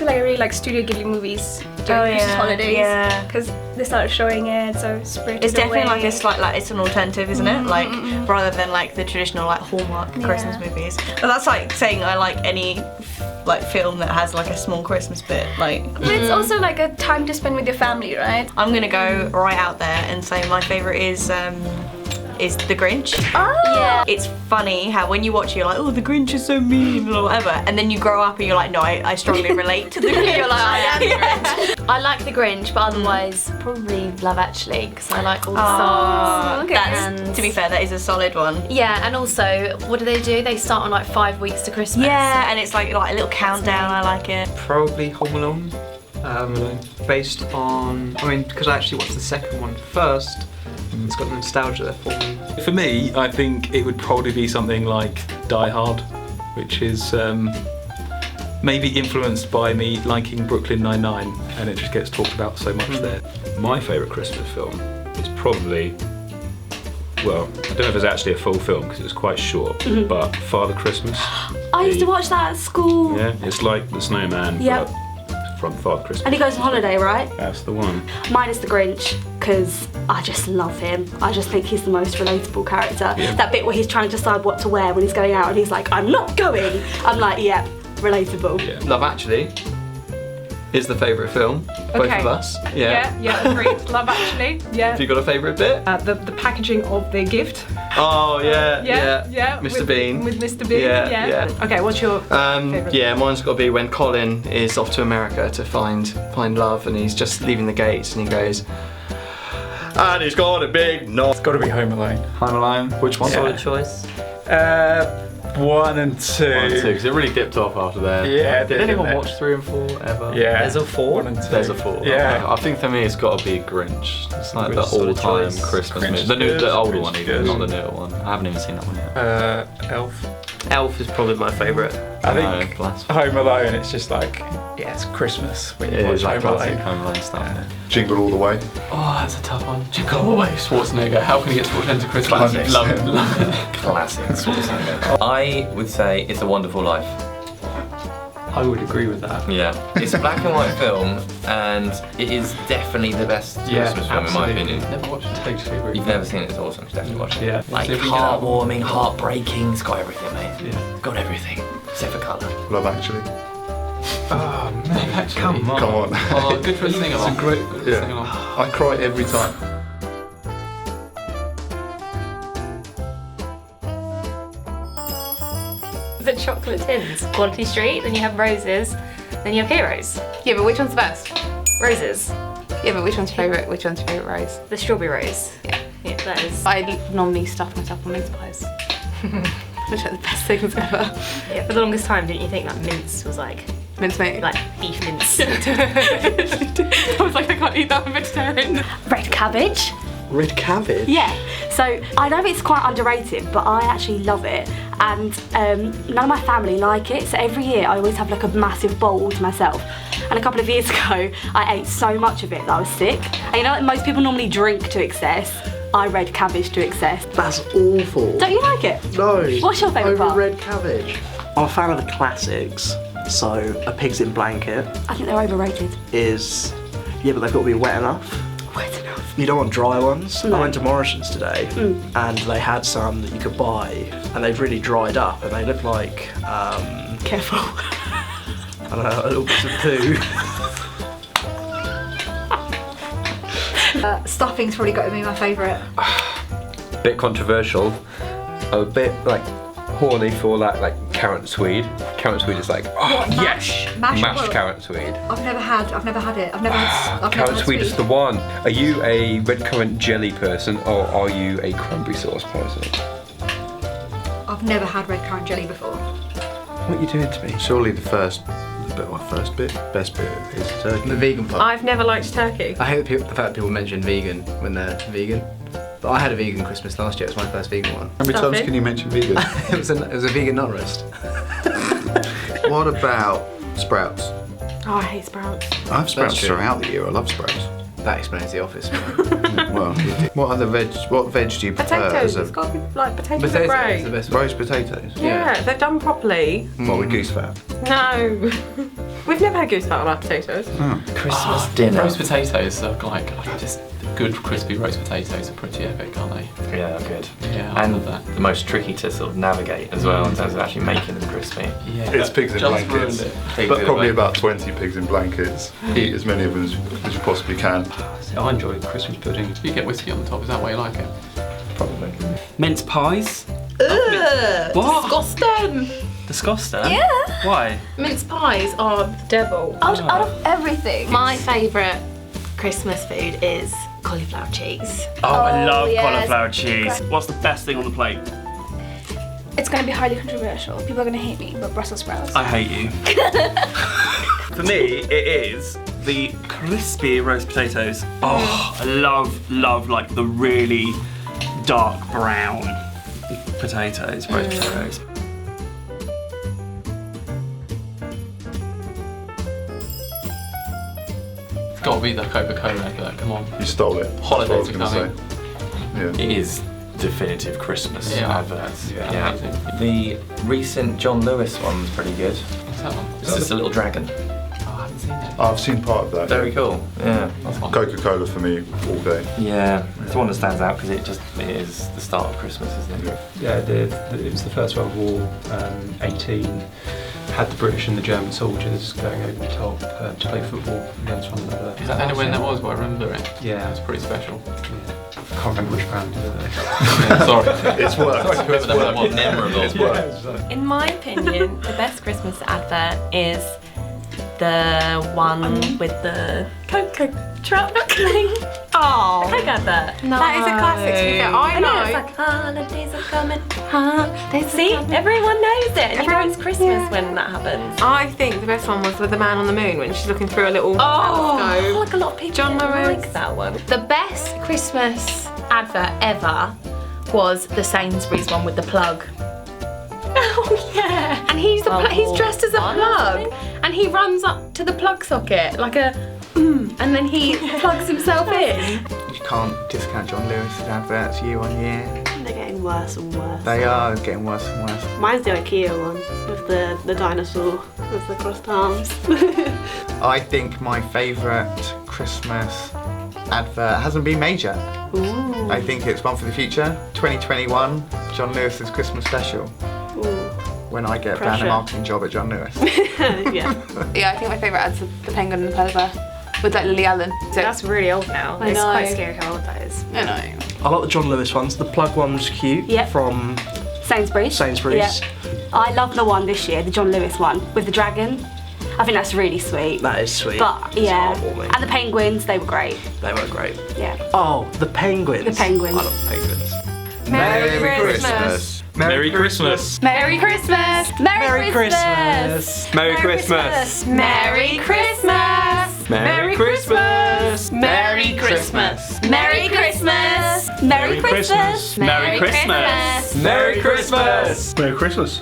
also like I really like Studio Ghibli movies during Christmas holidays. Yeah. Because they started showing it, so It's definitely like a slight, like it's an alternative, isn't it? Like rather than like the traditional like Hallmark Christmas movies. But that's like saying I like any like film that has like a small Christmas bit. Like But it's also like a time to spend with your family, right? I'm gonna go right out there and say my favourite is The Grinch. Oh! Yeah. It's funny how when you watch it, you're like, oh, the Grinch is so mean or whatever, and then you grow up and you're like, no, I strongly relate to the Grinch. You're like, I am the Grinch. I like The Grinch, but otherwise probably Love Actually, because I like all the songs. okay. That's, to be fair, that is a solid one. Yeah, and also, what do? They start on like 5 weeks to Christmas. Yeah, and it's like a little countdown. I like it. Probably Home Alone. Based on, I mean, because I actually watched the second one first. It's got nostalgia there for me. For me, I think it would probably be something like Die Hard, which is maybe influenced by me liking Brooklyn Nine-Nine, and it just gets talked about so much there. My favourite Christmas film is probably, well, I don't know if it's actually a full film because it was quite short, but Father Christmas. I used to watch that at school. Yeah, it's like The Snowman, Yep. but from Father Christmas. And he goes on holiday, right? That's the one. Mine is the Grinch, because I just love him. I just think he's the most relatable character. Yeah. That bit where he's trying to decide what to wear when he's going out and he's like, I'm not going. I'm like, yeah, relatable. Yeah. Love Actually is the favourite film, both of us. Yeah, agreed. Love Actually. Yeah. Have you got a favourite bit? The packaging of the gift. Oh yeah. Mr. Mr. Bean. With Mr. Bean. Yeah. Okay, what's your favourite? Yeah, mine's got to be when Colin is off to America to find love, and he's just leaving the gates, and he goes, and he's got a big knob. It's got to be Home Alone. Home Alone. Which one? Solid choice. 1 and 2. 1 and 2, because it really dipped off after that. Yeah, Did anyone watch 3 and 4 ever? Yeah. There's a 4? 1 and 2. There's a 4. Yeah. I think for me it's got to be Grinch. It's like Grinch, the solid all-time choice. Christmas Grinch movie. is The good. older Grinch one is even, good. not the newer one. I haven't even seen that one yet. Elf. Elf is probably my favourite. I think blasphemy. Home Alone, it's just like, yeah, it's Christmas when you It watch is like Home classic Alone. Home Alone stuff. Jingle All the Way. Oh, that's a tough one. Jingle All the Way, Schwarzenegger. How can you get Schwarzenegger to Christmas? Classic. Love it. Classic Schwarzenegger. I would say It's a Wonderful Life. I would agree with that. Yeah. It's a black and white film, and it is definitely the best Christmas film in my opinion. Never watched it. Totally agree. You've never seen it, it's awesome. Definitely watch it. Yeah. Like See if we can heartwarming, heartbreaking. It's got everything, mate. Yeah. Got everything. Except for colour. Love Actually. Oh man, come on. Come on. Oh, good for a sing along. It's a great Yeah. sing along. I cry every time. The chocolate tins. Quality Street, then you have Roses, then you have Heroes. Yeah, but which one's the best? Roses. Yeah, but which one's your favourite? Which one's your favourite rose? The strawberry rose. Yeah. Yeah, that is. I normally stuff myself on mince pies. Which are the best things ever. Yeah, for the longest time, didn't you think that mince was like Mincemeat. like beef mince? I was like, I can't eat that, I'm vegetarian. Red cabbage. Red cabbage. Yeah, so I know it's quite underrated, but I actually love it, and none of my family like it, so every year I always have like a massive bowl to myself. And a couple of years ago, I ate so much of it that I was sick. And you know, like most people normally drink to excess, I red cabbage to excess. That's awful. Don't you like it? No. What's your favourite Over part? red cabbage. I'm a fan of the classics, so a pig's in blanket I think they're overrated. is, yeah, but they've got to be wet enough. Wet enough. You don't want dry ones. No. I went to Morrison's today and they had some that you could buy and they've really dried up and they look like, Careful. I don't know, little bits of poo. Stuffing's probably got to be my favourite. Bit controversial. I'm a bit like horny for like carrot swede. Carrot swede is like, oh What, yes, mash? mashed carrot swede. I've never had it. I've never had Carrot swede is the one. Are you a red currant jelly person or are you a cranberry sauce person? I've never had red currant jelly before. What are you doing to me? Surely the best bit is turkey. The vegan part. I've never liked turkey. I hate the fact that people mention vegan when they're vegan. But I had a vegan Christmas last year. It was my first vegan one. How many times can you mention vegan? it was a vegan nut roast. What about sprouts? Oh, I hate sprouts. I have sprouts true. throughout the year. I love sprouts. That explains The Office. Well, what other veg? What veg do you prefer? Potatoes. As It's got to be like potatoes are Potatoes great. is the best. roast potatoes? Yeah, if they're done properly. What with goose fat? No. We've never had goose on our potatoes. Christmas dinner. Roast potatoes are like just good crispy roast potatoes are pretty epic, aren't they? Yeah, good. Yeah, I and love that. the most tricky to sort of navigate as well in terms of actually making them crispy. Yeah, It's pigs in just blankets. ruined it. But probably about 20 pigs in blankets. Eat as many of them as you possibly can. I enjoy Christmas pudding. You get whiskey on the top, is that why you like it? Probably. Mince pies. What? Disgusting. Disgusting. Yeah. Why? Mince pies are the devil. Out of everything. My favourite Christmas food is cauliflower cheese. Oh, I love yes. cauliflower cheese. What's the best thing on the plate? It's gonna be highly controversial. People are gonna hate me, but Brussels sprouts. I hate you. For me, it is the crispy roast potatoes. Oh, I love like the really dark brown potatoes, roast potatoes. It's got to be the Coca Cola advert. Come on. You stole it. Holidays That's what I are was coming. going to say. It is definitive Christmas Yeah. adverts. Yeah. The recent John Lewis one's pretty good. What's that one? It's just a little dragon. Oh, I haven't seen it. I've seen part of that. Very cool. Yeah. That's fun. Coca Cola for me all day. Yeah, it's the one that stands out because it is the start of Christmas, isn't it? Yeah, it was the First World War, 18. Had the British and the German soldiers going over the top to play football against one another. Is that only when that was? But I remember it. Yeah. That's pretty special. I can't remember which brand it is. Yeah, sorry. It's worked. Whoever that one was. Memorable. It's worked. In my opinion, the best Christmas advert is the one with the Coca truck thing. Oh. The Coke advert. No. That is a classic, to be fair. I know. It's like holidays are coming. See, everyone knows it. You know it's Christmas when that happens. I think the best one was with the man on the moon when she's looking through a little I feel telescope. like a lot of people John don't Lewis. like that one. The best Christmas advert ever was the Sainsbury's one with the plug. Oh yeah. And he's he's dressed as a Fun or plug, something? and he runs up to the plug socket like a, and then he plugs himself in. You can't discount John Lewis's adverts year on year. They're getting worse and worse. They are getting worse and worse. Mine's the IKEA one with the dinosaur with the crossed arms. I think my favourite Christmas advert hasn't been made yet. Ooh. I think it's one for the future. 2021, John Lewis's Christmas special. Ooh. When I get a Pressure. brand marketing job at John Lewis. Yeah. Yeah, I think my favourite ad's the penguin and the plover with like Lily Allen. So That's really old now. I It's know. quite scary how old that is. I know. I like the John Lewis ones. The plug one's cute. Yep. From Sainsbury's. Sainsbury's. Yep. I love the one this year, the John Lewis one with the dragon. I think that's really sweet. That is sweet. But It's yeah, heartwarming. and the penguins, they were great. They were great. Yeah. Oh, the penguins. The penguins. I love penguins. Merry Christmas. Merry Christmas. Merry Christmas. Merry Christmas. Merry Christmas. Merry Christmas. Merry Christmas. Merry Christmas. Merry Christmas. Merry Christmas. Merry Christmas. Merry Christmas. Merry Christmas.